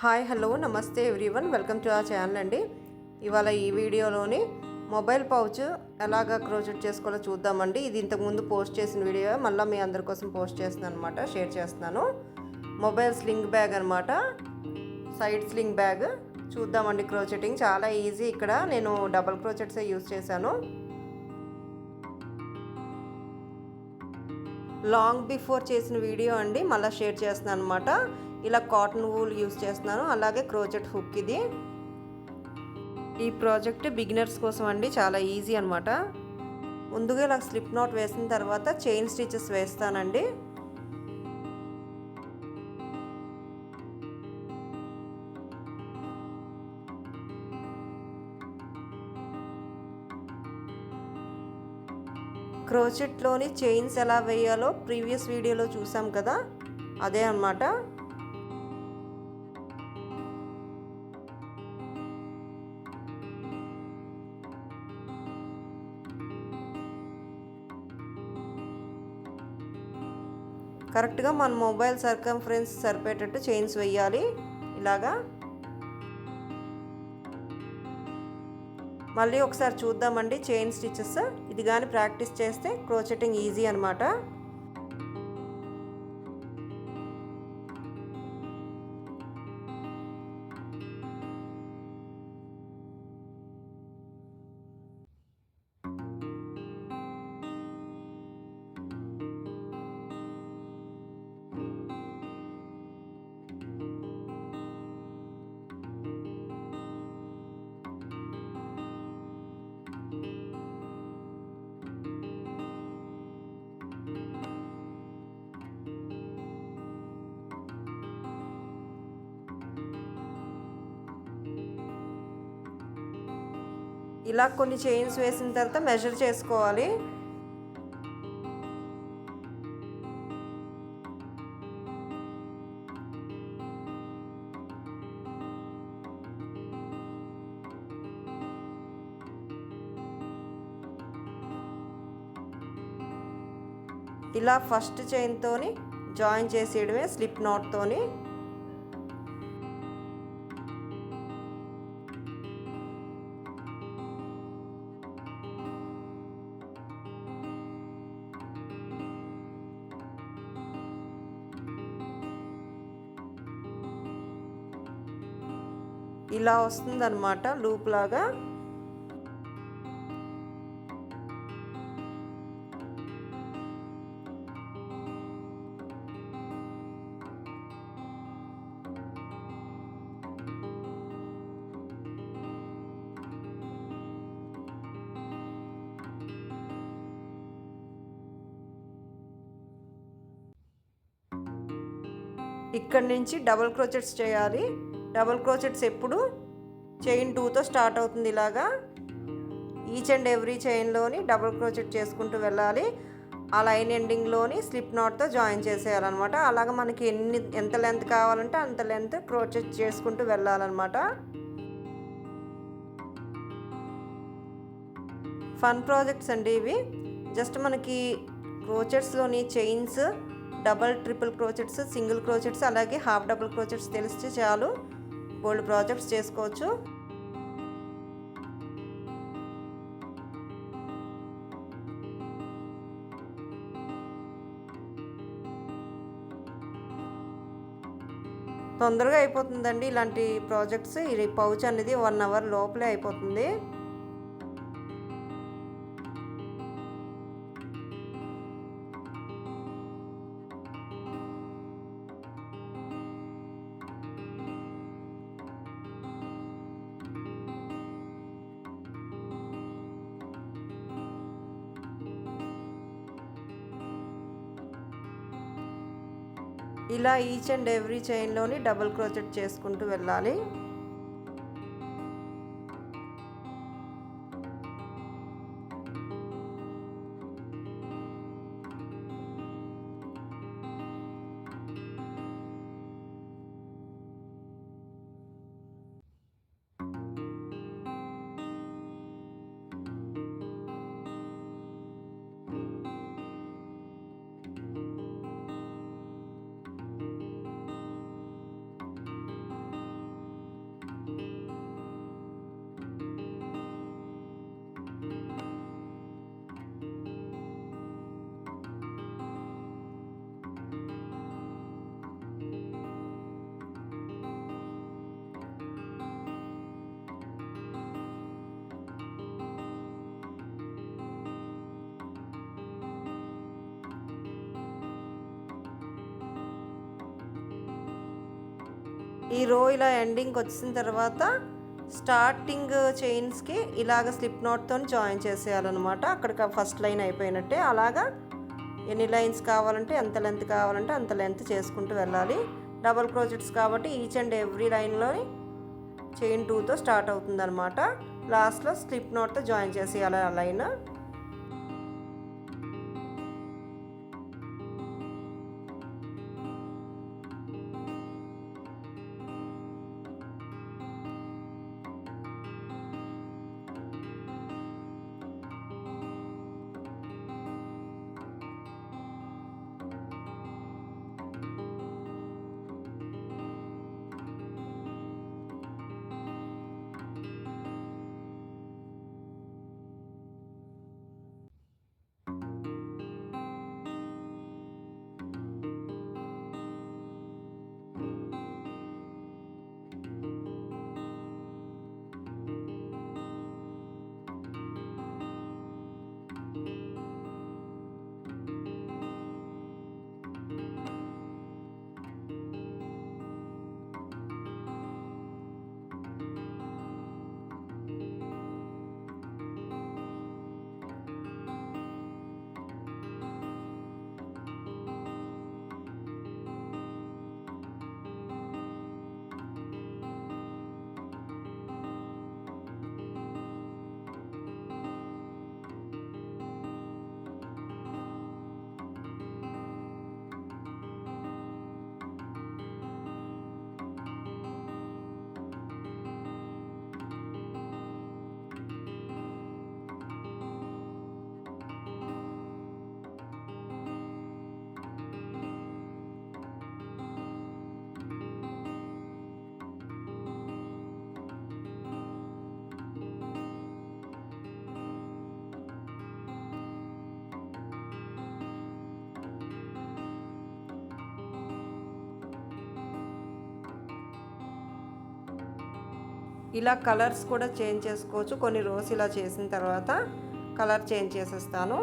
Hi hello నమస్తే everyone welcome to our channel అండి. ఇవాళ ఈ వీడియోలోని మొబైల్ పౌచ్ ఎలాగా క్రోచెట్ చేసుకోవాలో చూద్దామండి. ఇది ఇంతకుముందు పోస్ట్ చేసిన వీడియో, మళ్ళీ మీ అందరి కోసం పోస్ట్ చేస్తున్నాను అనమాట, షేర్ చేస్తున్నాను. మొబైల్ స్లింగ్ బ్యాగ్ అనమాట, సైడ్ స్లింగ్ బ్యాగ్. చూద్దామండి క్రోచెటింగ్ చాలా ఈజీ. ఇక్కడ నేను డబల్ క్రోచెట్సే యూజ్ చేశాను. లాంగ్ బిఫోర్ చేసిన వీడియో అండి, మళ్ళీ షేర్ చేస్తున్నాను అనమాట. ఇలా కాటన్ వూల్ యూస్ చేస్తున్నాను, అలాగే క్రోచెట్ హుక్. ఇది ఈ ప్రాజెక్ట్ బిగినర్స్ కోసం అండి, చాలా ఈజీ అనమాట. ముందుగా ఇలా స్లిప్ నాట్ వేసిన తర్వాత చైన్ స్టిచెస్ వేస్తానండి. క్రోచెట్లోని చైన్స్ ఎలా వేయాలో ప్రీవియస్ వీడియోలో చూసాం కదా, అదే అన్నమాట. కరెక్ట్గా మన మొబైల్ సర్కంఫరెన్స్ సరిపోయేటట్టు చైన్స్ వేయాలి ఇలాగా. మళ్ళీ ఒకసారి చూద్దామండి చైన్ స్టిచెస్. ఇది కానీ ప్రాక్టీస్ చేస్తే క్రోచెటింగ్ ఈజీ అనమాట. ఇలా కొన్ని చైన్స్ వేసిన తర్వాత మెజర్ చేసుకోవాలి. ఇలా ఫస్ట్ చైన్తోని జాయిన్ చేసేయడమే స్లిప్ నాట్తోని. ఇలా వస్తుందన్నమాట లూప్ లాగా. ఇక్కడ నుంచి డబుల్ క్రోచెట్స్ చేయాలి. డబుల్ క్రోచెట్స్ ఎప్పుడు చైన్ 2తో స్టార్ట్ అవుతుంది. ఇలాగా ఈచ్ అండ్ ఎవ్రీ చైన్లోని డబుల్ క్రోచెట్ చేసుకుంటూ వెళ్ళాలి. ఆ లైన్ ఎండింగ్లోని స్లిప్ నాట్తో జాయిన్ చేసేయాలన్నమాట. అలాగ మనకి ఎంత లెంత్ కావాలంటే అంత లెంత్ క్రోచెట్ చేసుకుంటూ వెళ్ళాలన్నమాట. ఫన్ ప్రాజెక్ట్స్ అండి ఇవి. జస్ట్ మనకి క్రోచెట్స్లోని chains, double triple crochets, single crochets, అలాగే హాఫ్ డబుల్ క్రోచెట్స్ తెలిస్తే చాలు, బోల్డ్ ప్రాజెక్ట్స్ చేసుకోవచ్చు. తొందరగా అయిపోతుందండి ఇలాంటి ప్రాజెక్ట్స్. ఈ పౌచ్ అనేది 1 అవర్ లోపలే అయిపోతుంది. ఇలా ఈచ్ అండ్ ఎవ్రీ చైన్లోని డబుల్ క్రోచెట్ చేసుకుంటూ వెళ్ళాలి. ఈ రో ఇలా ఎండింగ్కి వచ్చిన తర్వాత స్టార్టింగ్ చైన్స్కి ఇలాగ స్లిప్ నాట్తో జాయిన్ చేసేయాలన్నమాట. అక్కడికి ఫస్ట్ లైన్ అయిపోయినట్టే. అలాగా ఎన్ని లైన్స్ కావాలంటే ఎంత లెంత్ కావాలంటే అంత లెంత్ చేసుకుంటూ వెళ్ళాలి. డబల్ క్రోచెట్స్ కాబట్టి ఈచ్ అండ్ ఎవ్రీ లైన్లోని చైన్ 2తో స్టార్ట్ అవుతుంది అనమాట. లాస్ట్లో స్లిప్ నాట్తో జాయిన్ చేసేయాలి ఆ లైన్. ఇలా కలర్స్ కూడా చేంజ్ చేసుకోవచ్చు. కొన్ని రోస్ ఇలా చేసిన తర్వాత కలర్ చేంజ్ చేసేస్తాను.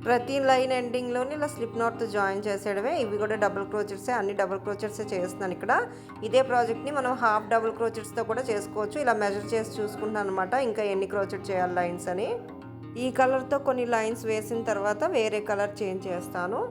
ప్రతి లైన్ ఎండింగ్లోని ఇలా స్లిప్ నాట్తో జాయిన్ చేసేయడమే. ఇవి కూడా డబుల్ క్రోచెట్సే, అన్ని డబుల్ క్రోచెట్సే చేస్తున్నాను ఇక్కడ. ఇదే ప్రాజెక్ట్ని మనం హాఫ్ డబుల్ క్రోచెట్స్తో కూడా చేసుకోవచ్చు. ఇలా మెజర్ చేసి చూసుకుంటున్నాను అనమాట ఇంకా ఎన్ని క్రోచెట్ చేయాలి లైన్స్ అని. ఈ కలర్తో కొన్ని లైన్స్ వేసిన తర్వాత వేరే కలర్ చేంజ్ చేస్తాను.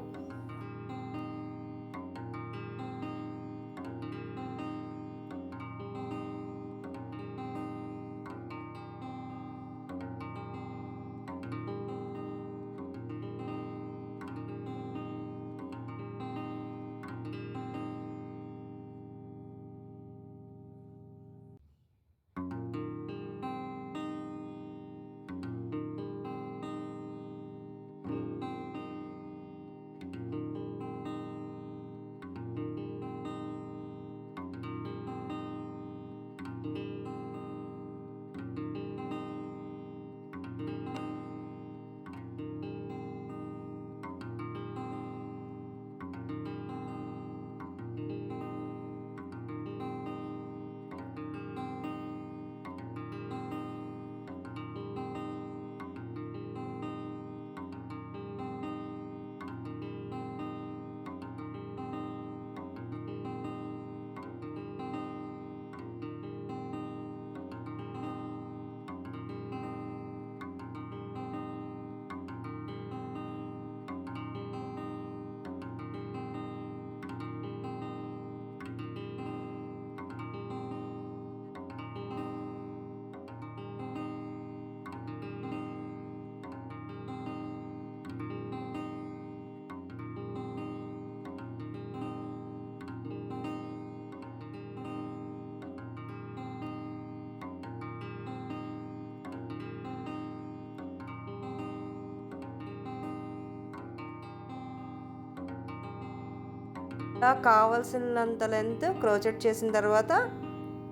కావాల్సినంత లెంత్ క్రోచెట్ చేసిన తర్వాత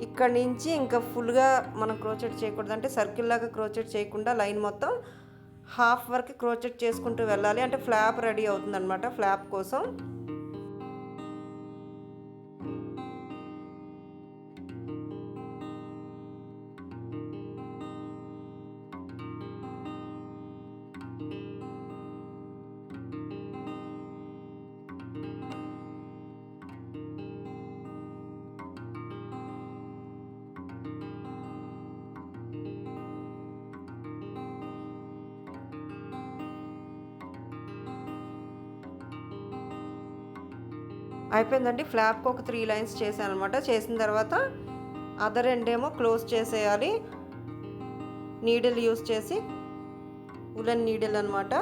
ఇక్కడ నుంచి ఇంకా ఫుల్గా మనం క్రోచెట్ చేయకూడదు, అంటే సర్కిల్ లాగా క్రోచెట్ చేయకుండా లైన్ మొత్తం హాఫ్ వరకు క్రోచెట్ చేసుకుంటూ వెళ్ళాలి. అంటే ఫ్లాప్ రెడీ అవుతుంది అనమాట. ఫ్లాప్ కోసం అయిపోయిందండి. ఫ్లాప్కి ఒక 3 లైన్స్ చేశాను అనమాట. చేసిన తర్వాత అదర్ ఎండ్ ఏమో క్లోజ్ చేసేయాలి నీడిల్ యూస్ చేసి, ఉలెన్ నీడిల్ అనమాట.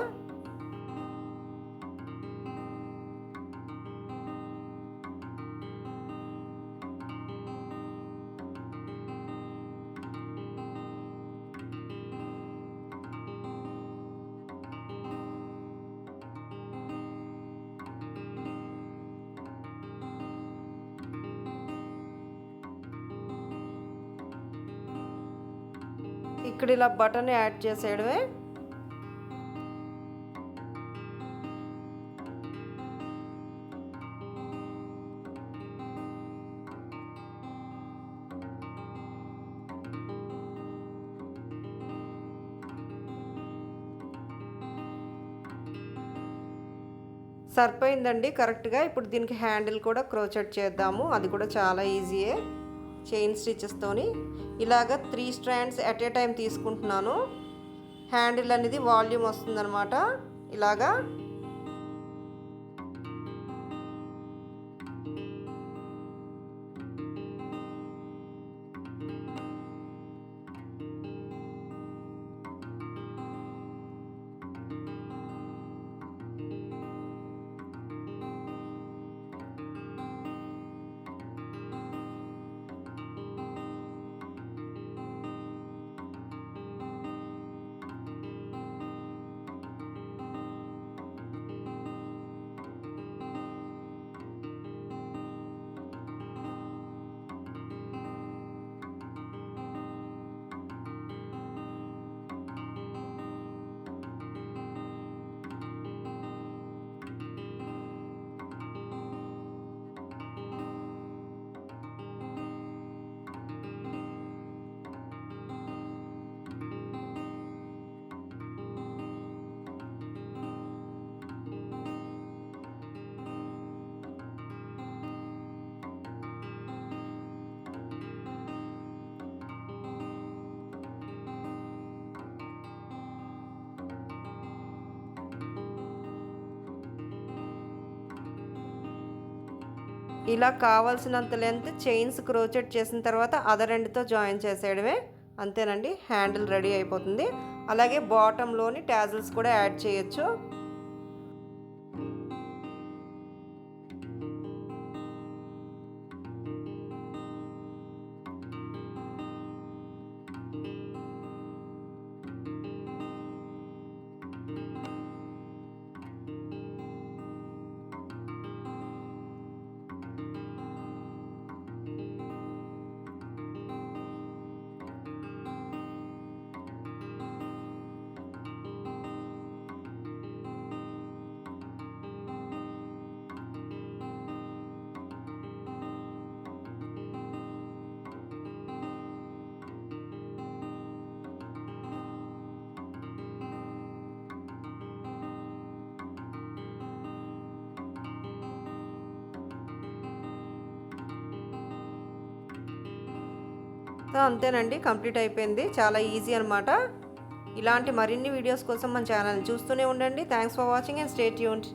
ఇక్కడ ఇలా బటన్ యాడ్ చేసేయడమే. సరిపోయిందండి కరెక్ట్గా. ఇప్పుడు దీనికి హ్యాండిల్ కూడా క్రోచెట్ చేద్దాము. అది కూడా చాలా ఈజీయే, చైన్ స్టిచెస్తోని. ఇలాగ 3 స్ట్రాండ్స్ ఎట్ ఏ టైం తీసుకుంటున్నాను. హ్యాండిల్ అనేది వాల్యూమ్ వస్తుందన్నమాట ఇలాగా. ఇలా కావాల్సినంత లెంత్ చైన్స్ క్రోచెట్ చేసిన తర్వాత అదర్ ఎండ్తో జాయిన్ చేసేయడమే. అంతేనండి, హ్యాండిల్ రెడీ అయిపోతుంది. అలాగే బాటంలోని టాజిల్స్ కూడా యాడ్ చేయొచ్చు. సో అంతేనండి, కంప్లీట్ అయిపోయింది. చాలా ఈజీ అనమాట. ఇలాంటి మరిన్ని వీడియోస్ కోసం మన ఛానల్ని చూస్తూనే ఉండండి. Thanks for watching and stay tuned.